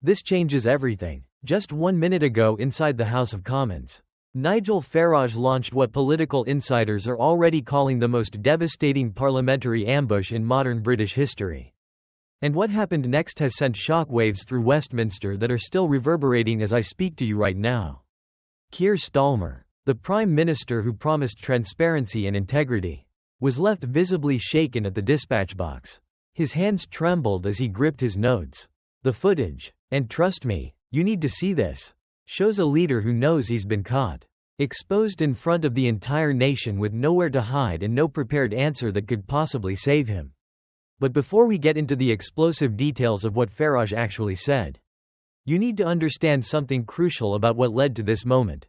This changes everything. Just 1 minute ago inside the House of Commons, Nigel Farage launched what political insiders are already calling the most devastating parliamentary ambush in modern British history. And what happened next has sent shockwaves through Westminster that are still reverberating as I speak to you right now. Keir Starmer, the Prime Minister who promised transparency and integrity, was left visibly shaken at the dispatch box. His hands trembled as he gripped his notes. The footage, and trust me, you need to see this, shows a leader who knows he's been caught, exposed in front of the entire nation with nowhere to hide and no prepared answer that could possibly save him. But before we get into the explosive details of what Farage actually said, you need to understand something crucial about what led to this moment.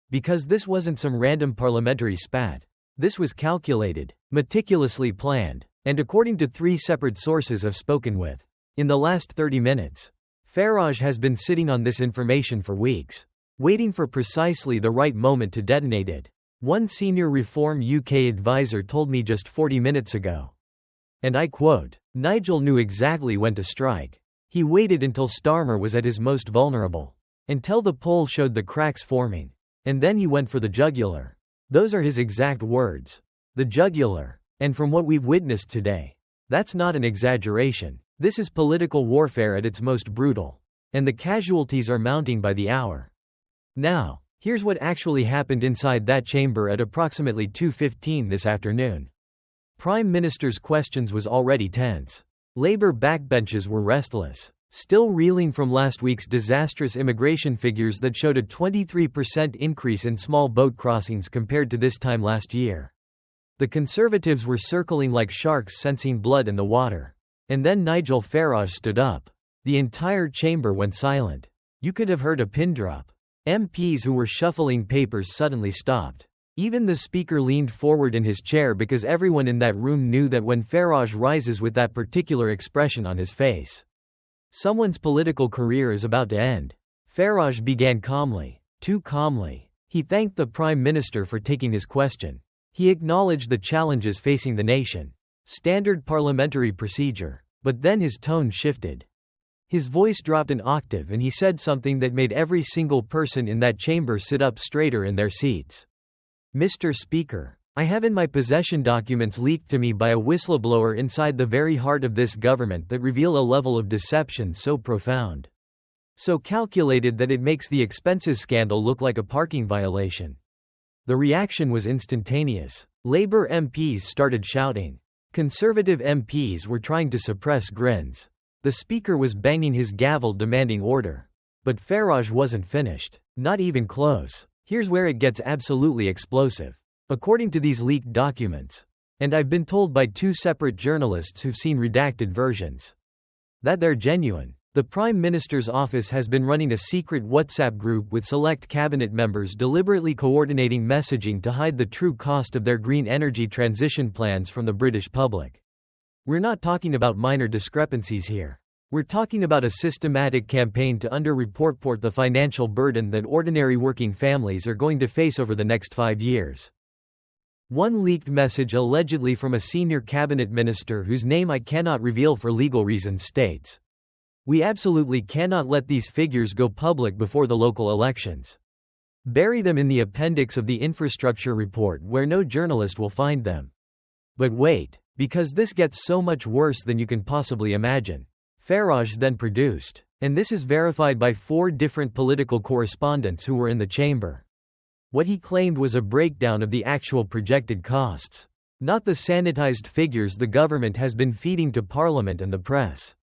Because this wasn't some random parliamentary spat. This was calculated, meticulously planned, and according to 3 separate sources I've spoken with, in the last 30 minutes, Farage has been sitting on this information for weeks, waiting for precisely the right moment to detonate it. One senior Reform UK advisor told me just 40 minutes ago. And I quote, "Nigel knew exactly when to strike. He waited until Starmer was at his most vulnerable. Until the poll showed the cracks forming. And then he went for the jugular." Those are his exact words. The jugular. And from what we've witnessed today, that's not an exaggeration. This is political warfare at its most brutal. And the casualties are mounting by the hour. Now, here's what actually happened inside that chamber at approximately 2:15 this afternoon. Prime Minister's questions was already tense. Labour backbenches were restless, still reeling from last week's disastrous immigration figures that showed a 23% increase in small boat crossings compared to this time last year. The Conservatives were circling like sharks sensing blood in the water. And then Nigel Farage stood up. The entire chamber went silent. You could have heard a pin drop. MPs who were shuffling papers suddenly stopped. Even the speaker leaned forward in his chair because everyone in that room knew that when Farage rises with that particular expression on his face, someone's political career is about to end. Farage began calmly, too calmly. He thanked the Prime Minister for taking his question. He acknowledged the challenges facing the nation. Standard parliamentary procedure. But then his tone shifted. His voice dropped an octave and he said something that made every single person in that chamber sit up straighter in their seats. "Mr. Speaker, I have in my possession documents leaked to me by a whistleblower inside the very heart of this government that reveal a level of deception so profound, so calculated that it makes the expenses scandal look like a parking violation." The reaction was instantaneous. Labour MPs started shouting. Conservative MPs were trying to suppress grins. The speaker was banging his gavel demanding order. But Farage wasn't finished. Not even close. Here's where it gets absolutely explosive. According to these leaked documents, and I've been told by 2 separate journalists who've seen redacted versions, that they're genuine. The Prime Minister's office has been running a secret WhatsApp group with select cabinet members deliberately coordinating messaging to hide the true cost of their green energy transition plans from the British public. We're not talking about minor discrepancies here. We're talking about a systematic campaign to underreport the financial burden that ordinary working families are going to face over the next 5 years. One leaked message allegedly from a senior cabinet minister whose name I cannot reveal for legal reasons states, "We absolutely cannot let these figures go public before the local elections. Bury them in the appendix of the infrastructure report where no journalist will find them." But wait, because this gets so much worse than you can possibly imagine. Farage then produced, and this is verified by 4 different political correspondents who were in the chamber, what he claimed was a breakdown of the actual projected costs, not the sanitized figures the government has been feeding to Parliament and the press.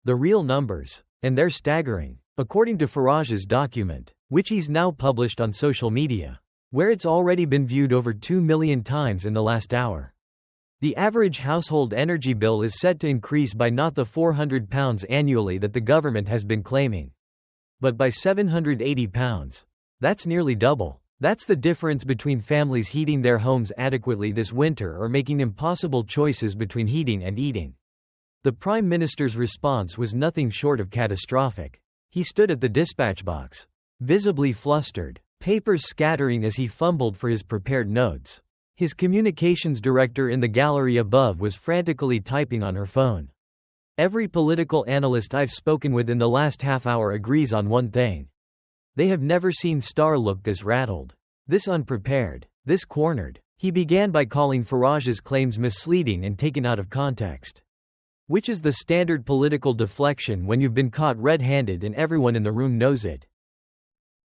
The real numbers, and they're staggering. According to Farage's document, which he's now published on social media, where it's already been viewed over 2 million times in the last hour, the average household energy bill is set to increase by not the £400 annually that the government has been claiming, but by £780. That's nearly double. That's the difference between families heating their homes adequately this winter or making impossible choices between heating and eating. The Prime Minister's response was nothing short of catastrophic. He stood at the dispatch box, visibly flustered, papers scattering as he fumbled for his prepared notes. His communications director in the gallery above was frantically typing on her phone. Every political analyst I've spoken with in the last half hour agrees on one thing. They have never seen Starr look this rattled, this unprepared, this cornered. He began by calling Faraj's claims misleading and taken out of context. Which is the standard political deflection when you've been caught red-handed and everyone in the room knows it.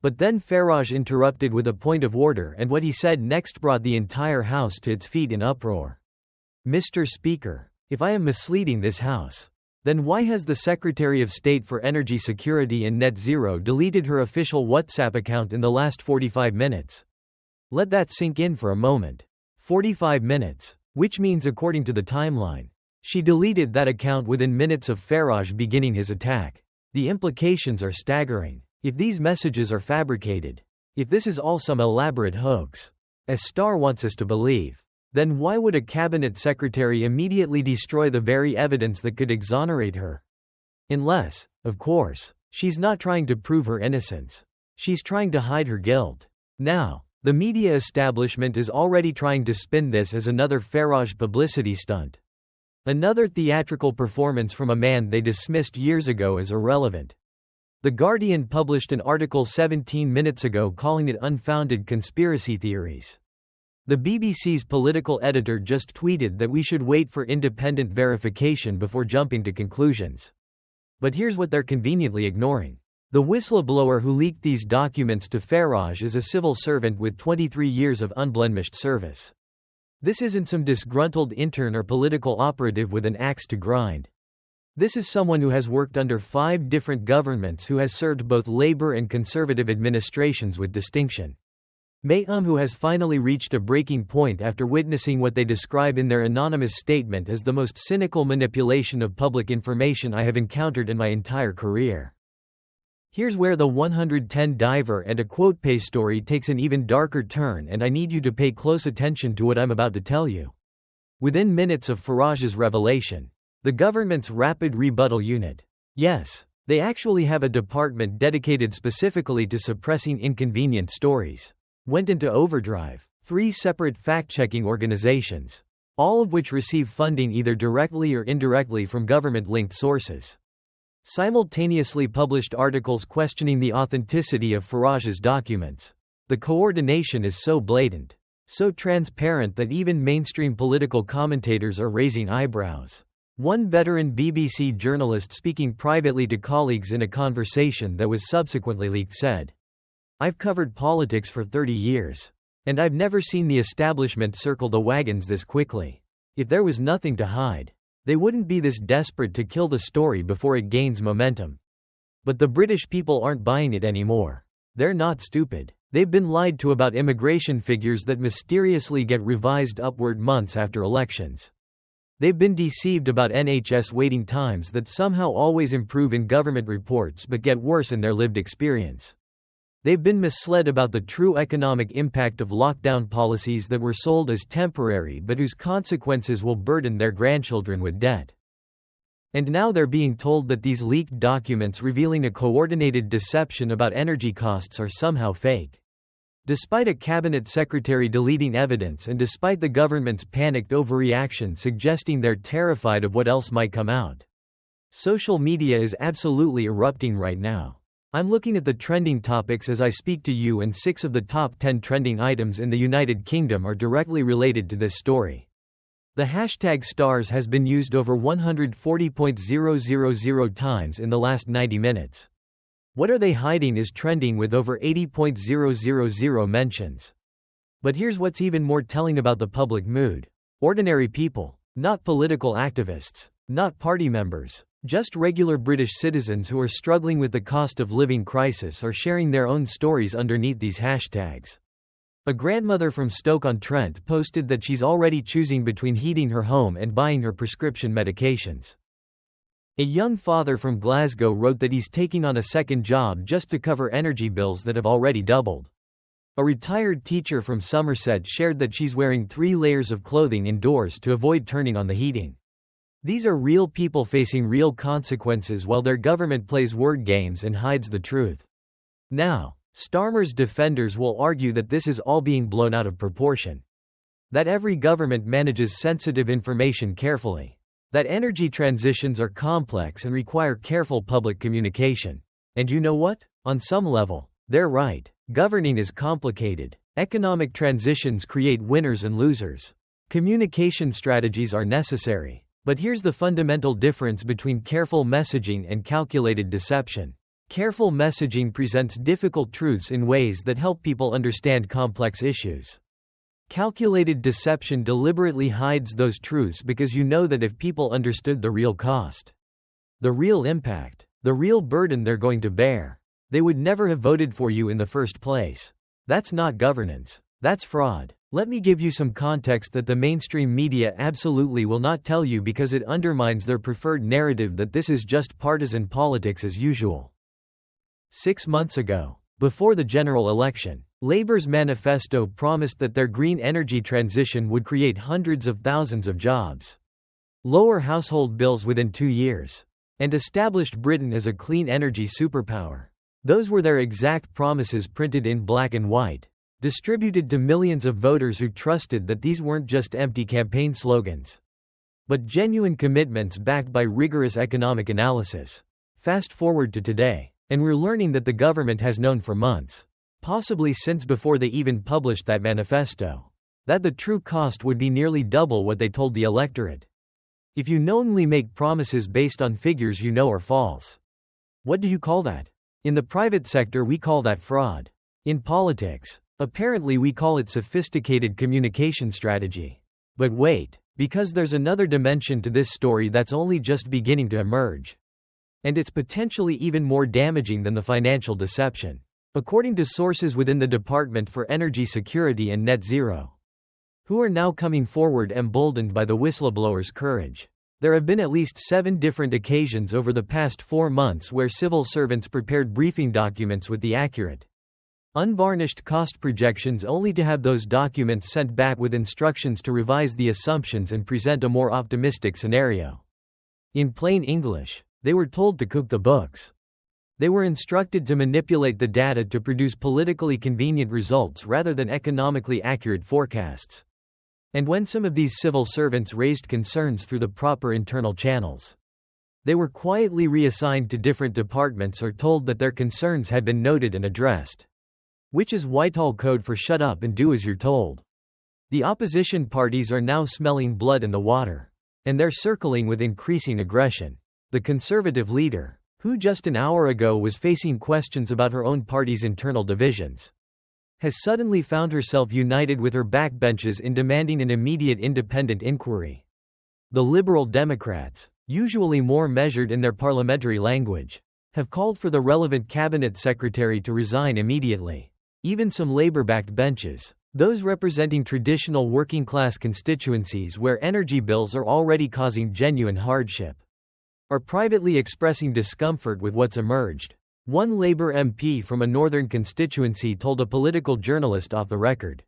But then Faraj interrupted with a point of order, and what he said next brought the entire House to its feet in uproar. Mr. Speaker, if I am misleading this House, then why has the Secretary of State for Energy Security and Net Zero deleted her official WhatsApp account in the last 45 minutes? Let that sink in for a moment. 45 minutes. Which means, according to the timeline, she deleted that account within minutes of Faraj beginning his attack. The implications are staggering. If these messages are fabricated, if this is all some elaborate hoax, as Starr wants us to believe, then why would a cabinet secretary immediately destroy the very evidence that could exonerate her? Unless, of course, she's not trying to prove her innocence. She's trying to hide her guilt. Now, the media establishment is already trying to spin this as another Faraj publicity stunt. Another theatrical performance from a man they dismissed years ago as irrelevant. The Guardian published an article 17 minutes ago calling it unfounded conspiracy theories. The BBC's political editor just tweeted that we should wait for independent verification before jumping to conclusions. But here's what they're conveniently ignoring. The whistleblower who leaked these documents to Faraj is a civil servant with 23 years of unblemished service. This isn't some disgruntled intern or political operative with an axe to grind. This is someone who has worked under 5 different governments, who has served both Labour and Conservative administrations with distinction. Who has finally reached a breaking point after witnessing what they describe in their anonymous statement as the most cynical manipulation of public information I have encountered in my entire career. Here's where the 110 diver and a quote pay story takes an even darker turn, and I need you to pay close attention to what I'm about to tell you. Within minutes of Faraj's revelation, the government's Rapid Rebuttal Unit, yes, they actually have a department dedicated specifically to suppressing inconvenient stories, went into overdrive. 3 separate fact-checking organizations, all of which receive funding either directly or indirectly from government-linked sources, simultaneously published articles questioning the authenticity of Faraj's documents. The coordination is so blatant, so transparent that even mainstream political commentators are raising eyebrows. One veteran BBC journalist, speaking privately to colleagues in a conversation that was subsequently leaked, said, "I've covered politics for 30 years. And I've never seen the establishment circle the wagons this quickly. If there was nothing to hide, they wouldn't be this desperate to kill the story before it gains momentum. But the British people aren't buying it anymore. They're not stupid. They've been lied to about immigration figures that mysteriously get revised upward months after elections. They've been deceived about NHS waiting times that somehow always improve in government reports but get worse in their lived experience. They've been misled about the true economic impact of lockdown policies that were sold as temporary but whose consequences will burden their grandchildren with debt. And now they're being told that these leaked documents revealing a coordinated deception about energy costs are somehow fake. Despite a cabinet secretary deleting evidence, and despite the government's panicked overreaction suggesting they're terrified of what else might come out. Social media is absolutely erupting right now. I'm looking at the trending topics as I speak to you, and 6 of the top 10 trending items in the United Kingdom are directly related to this story. The hashtag stars has been used over 140,000 times in the last 90 minutes. What are they hiding is trending with over 80,000 mentions. But here's what's even more telling about the public mood. Ordinary people, not political activists, not party members, just regular British citizens who are struggling with the cost of living crisis are sharing their own stories underneath these hashtags. A grandmother from Stoke-on-Trent posted that she's already choosing between heating her home and buying her prescription medications. A young father from Glasgow wrote that he's taking on a second job just to cover energy bills that have already doubled. A retired teacher from Somerset shared that she's wearing 3 layers of clothing indoors to avoid turning on the heating. These are real people facing real consequences while their government plays word games and hides the truth. Now, Starmer's defenders will argue that this is all being blown out of proportion. That every government manages sensitive information carefully. That energy transitions are complex and require careful public communication. And you know what? On some level, they're right. Governing is complicated. Economic transitions create winners and losers. Communication strategies are necessary. But here's the fundamental difference between careful messaging and calculated deception. Careful messaging presents difficult truths in ways that help people understand complex issues. Calculated deception deliberately hides those truths because you know that if people understood the real cost, the real impact, the real burden they're going to bear, they would never have voted for you in the first place. That's not governance. That's fraud. Let me give you some context that the mainstream media absolutely will not tell you because it undermines their preferred narrative that this is just partisan politics as usual. 6 months ago, before the general election, Labour's manifesto promised that their green energy transition would create hundreds of thousands of jobs, lower household bills within 2 years, and established Britain as a clean energy superpower. Those were their exact promises printed in black and white, distributed to millions of voters who trusted that these weren't just empty campaign slogans, but genuine commitments backed by rigorous economic analysis. Fast forward to today, and we're learning that the government has known for months, possibly since before they even published that manifesto, that the true cost would be nearly double what they told the electorate. If you knowingly make promises based on figures you know are false, what do you call that? In the private sector we call that fraud. In politics, apparently we call it sophisticated communication strategy. But wait, because there's another dimension to this story that's only just beginning to emerge. And it's potentially even more damaging than the financial deception. According to sources within the Department for Energy Security and Net Zero, who are now coming forward emboldened by the whistleblower's courage, there have been at least 7 different occasions over the past 4 months where civil servants prepared briefing documents with the accurate, unvarnished cost projections only to have those documents sent back with instructions to revise the assumptions and present a more optimistic scenario. In plain English, they were told to cook the books. They were instructed to manipulate the data to produce politically convenient results rather than economically accurate forecasts. And when some of these civil servants raised concerns through the proper internal channels, they were quietly reassigned to different departments or told that their concerns had been noted and addressed. Which is Whitehall code for shut up and do as you're told. The opposition parties are now smelling blood in the water, and they're circling with increasing aggression. The Conservative leader, who just an hour ago was facing questions about her own party's internal divisions, has suddenly found herself united with her backbenches in demanding an immediate independent inquiry. The Liberal Democrats, usually more measured in their parliamentary language, have called for the relevant cabinet secretary to resign immediately. Even some Labour-backed benches, those representing traditional working-class constituencies where energy bills are already causing genuine hardship, are privately expressing discomfort with what's emerged. One Labour MP from a northern constituency told a political journalist off the record,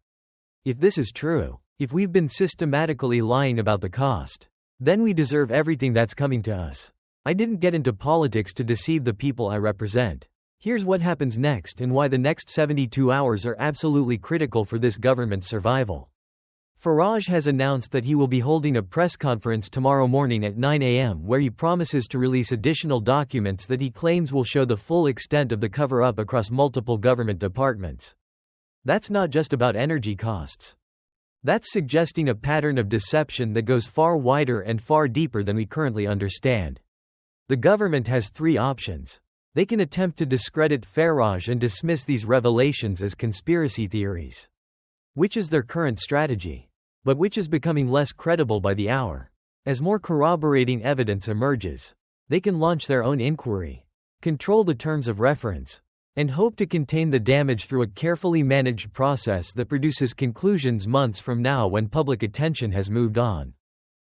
"If this is true, if we've been systematically lying about the cost, then we deserve everything that's coming to us. I didn't get into politics to deceive the people I represent. Here's what happens next and why the next 72 hours are absolutely critical for this government's survival." Farage has announced that he will be holding a press conference tomorrow morning at 9 a.m. where he promises to release additional documents that he claims will show the full extent of the cover-up across multiple government departments. That's not just about energy costs. That's suggesting a pattern of deception that goes far wider and far deeper than we currently understand. The government has 3 options. They can attempt to discredit Farage and dismiss these revelations as conspiracy theories, which is their current strategy, but which is becoming less credible by the hour. As more corroborating evidence emerges, they can launch their own inquiry, control the terms of reference, and hope to contain the damage through a carefully managed process that produces conclusions months from now when public attention has moved on.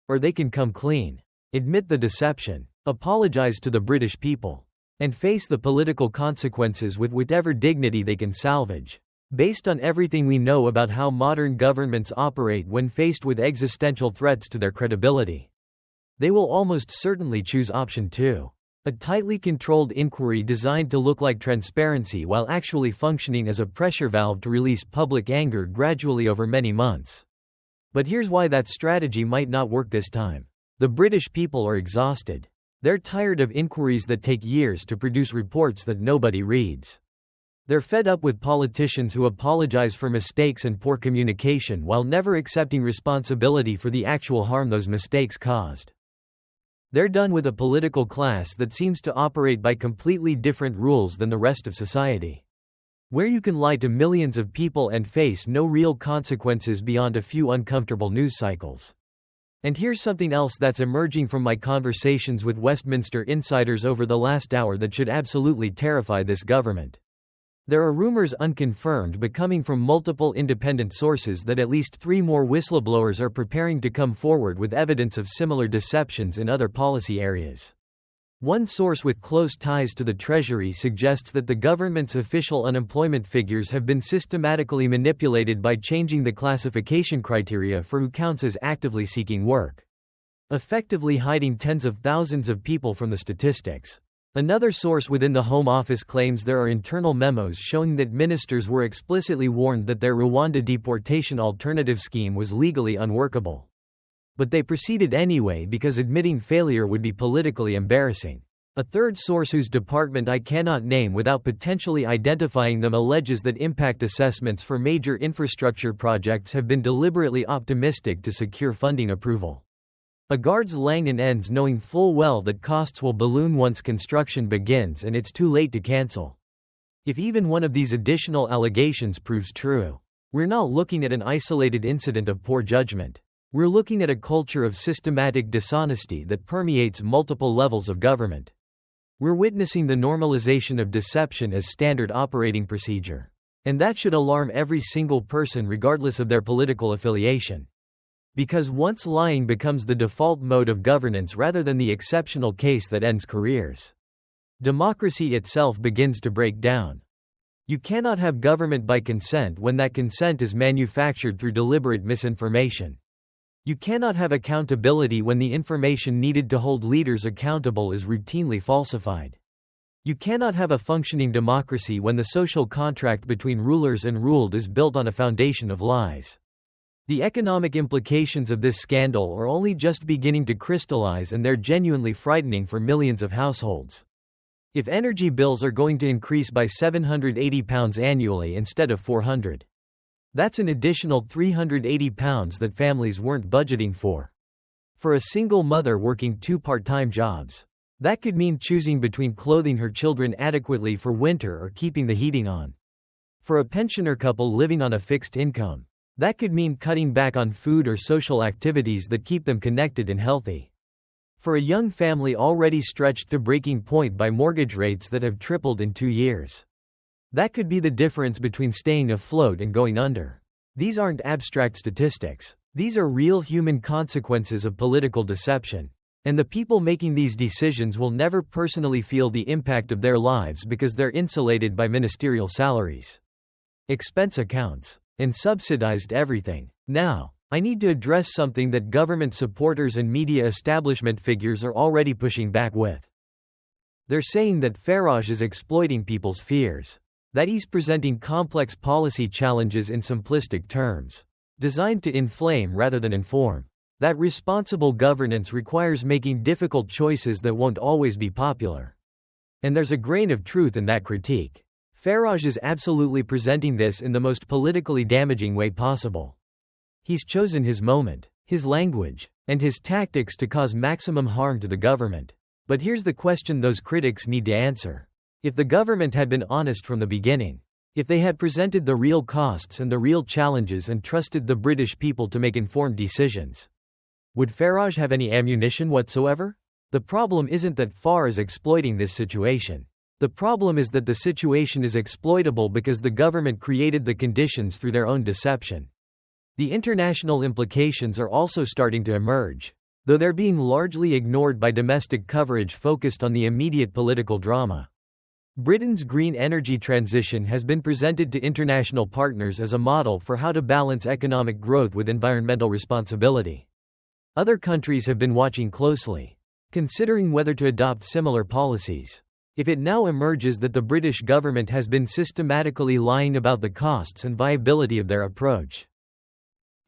Or they can come clean, admit the deception, apologize to the British people, and face the political consequences with whatever dignity they can salvage. Based on everything we know about how modern governments operate when faced with existential threats to their credibility, they will almost certainly choose option 2. A tightly controlled inquiry designed to look like transparency while actually functioning as a pressure valve to release public anger gradually over many months. But here's why that strategy might not work this time. The British people are exhausted. They're tired of inquiries that take years to produce reports that nobody reads. They're fed up with politicians who apologize for mistakes and poor communication while never accepting responsibility for the actual harm those mistakes caused. They're done with a political class that seems to operate by completely different rules than the rest of society, where you can lie to millions of people and face no real consequences beyond a few uncomfortable news cycles. And here's something else that's emerging from my conversations with Westminster insiders over the last hour that should absolutely terrify this government. There are rumors, unconfirmed but coming from multiple independent sources, that at least 3 more whistleblowers are preparing to come forward with evidence of similar deceptions in other policy areas. One source with close ties to the Treasury suggests that the government's official unemployment figures have been systematically manipulated by changing the classification criteria for who counts as actively seeking work, effectively hiding tens of thousands of people from the statistics. Another source within the Home Office claims there are internal memos showing that ministers were explicitly warned that their Rwanda deportation alternative scheme was legally unworkable. But they proceeded anyway because admitting failure would be politically embarrassing. A third source, whose department I cannot name without potentially identifying them, alleges that impact assessments for major infrastructure projects have been deliberately optimistic to secure funding approval. Agards Langdon ends knowing full well that costs will balloon once construction begins and it's too late to cancel. If even one of these additional allegations proves true, we're not looking at an isolated incident of poor judgment. We're looking at a culture of systematic dishonesty that permeates multiple levels of government. We're witnessing the normalization of deception as standard operating procedure. And that should alarm every single person regardless of their political affiliation. Because once lying becomes the default mode of governance rather than the exceptional case that ends careers, democracy itself begins to break down. You cannot have government by consent when that consent is manufactured through deliberate misinformation. You cannot have accountability when the information needed to hold leaders accountable is routinely falsified. You cannot have a functioning democracy when the social contract between rulers and ruled is built on a foundation of lies. The economic implications of this scandal are only just beginning to crystallize, and they're genuinely frightening for millions of households. If energy bills are going to increase by £780 annually instead of £400, that's an additional £380 that families weren't budgeting for. For a single mother working 2 part-time jobs, that could mean choosing between clothing her children adequately for winter or keeping the heating on. For a pensioner couple living on a fixed income, that could mean cutting back on food or social activities that keep them connected and healthy. For a young family already stretched to breaking point by mortgage rates that have tripled in 2 years, that could be the difference between staying afloat and going under. These aren't abstract statistics. These are real human consequences of political deception. And the people making these decisions will never personally feel the impact of their lives because they're insulated by ministerial salaries, expense accounts, and subsidized everything. Now, I need to address something that government supporters and media establishment figures are already pushing back with. They're saying that Farage is exploiting people's fears, that he's presenting complex policy challenges in simplistic terms, designed to inflame rather than inform, that responsible governance requires making difficult choices that won't always be popular. And there's a grain of truth in that critique. Farage is absolutely presenting this in the most politically damaging way possible. He's chosen his moment, his language, and his tactics to cause maximum harm to the government. But here's the question those critics need to answer. If the government had been honest from the beginning, if they had presented the real costs and the real challenges and trusted the British people to make informed decisions, would Farage have any ammunition whatsoever? The problem isn't that Farage is exploiting this situation. The problem is that the situation is exploitable because the government created the conditions through their own deception. The international implications are also starting to emerge, though they're being largely ignored by domestic coverage focused on the immediate political drama. Britain's green energy transition has been presented to international partners as a model for how to balance economic growth with environmental responsibility. Other countries have been watching closely, considering whether to adopt similar policies. If it now emerges that the British government has been systematically lying about the costs and viability of their approach,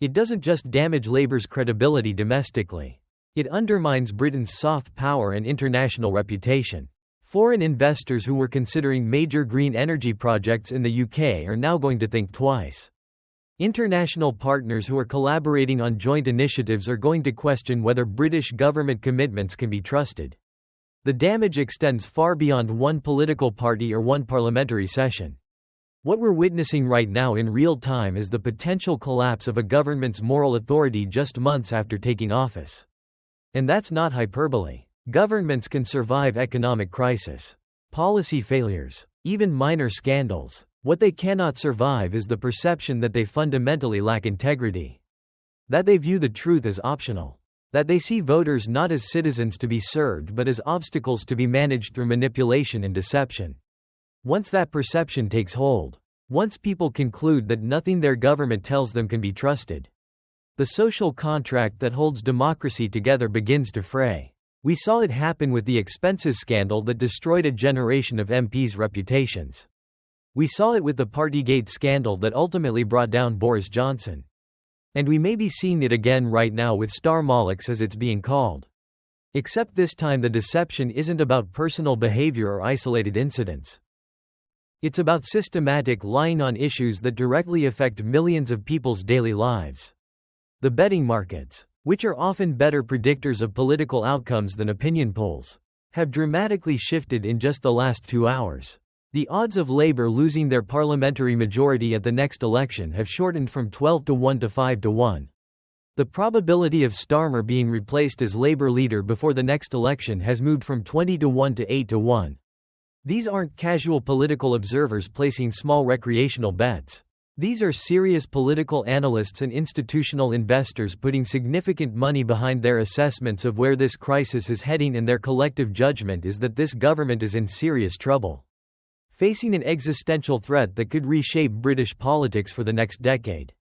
it doesn't just damage Labour's credibility domestically. It undermines Britain's soft power and international reputation. Foreign investors who were considering major green energy projects in the UK are now going to think twice. International partners who are collaborating on joint initiatives are going to question whether British government commitments can be trusted. The damage extends far beyond one political party or one parliamentary session. What we're witnessing right now in real time is the potential collapse of a government's moral authority just months after taking office. And that's not hyperbole. Governments can survive economic crisis, policy failures, even minor scandals. What they cannot survive is the perception that they fundamentally lack integrity. That they view the truth as optional. That they see voters not as citizens to be served but as obstacles to be managed through manipulation and deception. Once that perception takes hold, once people conclude that nothing their government tells them can be trusted, the social contract that holds democracy together begins to fray. We saw it happen with the expenses scandal that destroyed a generation of MPs' reputations. We saw it with the Partygate scandal that ultimately brought down Boris Johnson. And we may be seeing it again right now with Starmer, as it's being called. Except this time the deception isn't about personal behavior or isolated incidents. It's about systematic lying on issues that directly affect millions of people's daily lives. The betting markets, which are often better predictors of political outcomes than opinion polls, have dramatically shifted in just the last 2 hours. The odds of Labour losing their parliamentary majority at the next election have shortened from 12-1 to 5-1. The probability of Starmer being replaced as Labour leader before the next election has moved from 20-1 to 8-1. These aren't casual political observers placing small recreational bets. These are serious political analysts and institutional investors putting significant money behind their assessments of where this crisis is heading, and their collective judgment is that this government is in serious trouble, facing an existential threat that could reshape British politics for the next decade.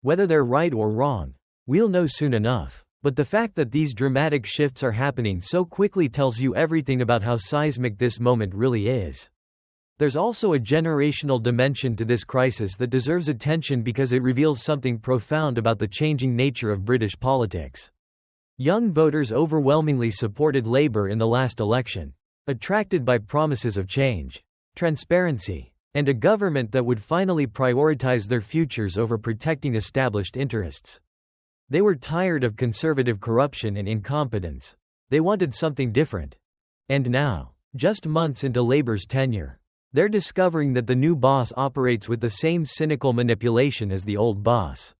Whether they're right or wrong, we'll know soon enough. But the fact that these dramatic shifts are happening so quickly tells you everything about how seismic this moment really is. There's also a generational dimension to this crisis that deserves attention because it reveals something profound about the changing nature of British politics. Young voters overwhelmingly supported Labour in the last election, attracted by promises of change, transparency, and a government that would finally prioritize their futures over protecting established interests. They were tired of conservative corruption and incompetence. They wanted something different. And now, just months into Labour's tenure, they're discovering that the new boss operates with the same cynical manipulation as the old boss.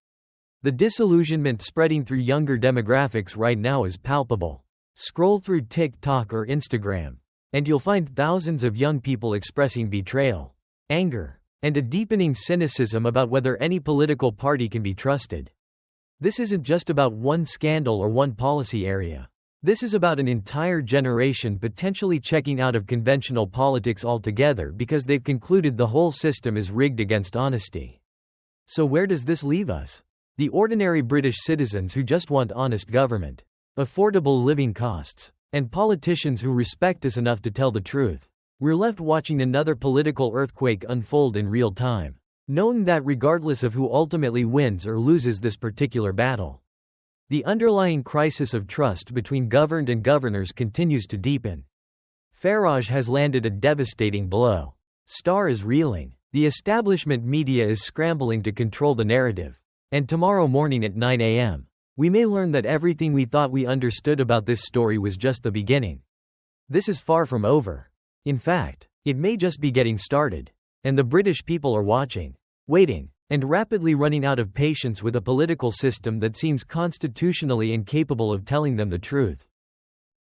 The disillusionment spreading through younger demographics right now is palpable. Scroll through TikTok or Instagram, and you'll find thousands of young people expressing betrayal, anger, and a deepening cynicism about whether any political party can be trusted. This isn't just about one scandal or one policy area. This is about an entire generation potentially checking out of conventional politics altogether because they've concluded the whole system is rigged against honesty. So where does this leave us? The ordinary British citizens who just want honest government, affordable living costs, and politicians who respect us enough to tell the truth. We're left watching another political earthquake unfold in real time, knowing that regardless of who ultimately wins or loses this particular battle, the underlying crisis of trust between governed and governors continues to deepen. Farage has landed a devastating blow. Starr is reeling. The establishment media is scrambling to control the narrative. And tomorrow morning at 9 a.m., we may learn that everything we thought we understood about this story was just the beginning. This is far from over. In fact, it may just be getting started. And the British people are watching, waiting, and rapidly running out of patience with a political system that seems constitutionally incapable of telling them the truth.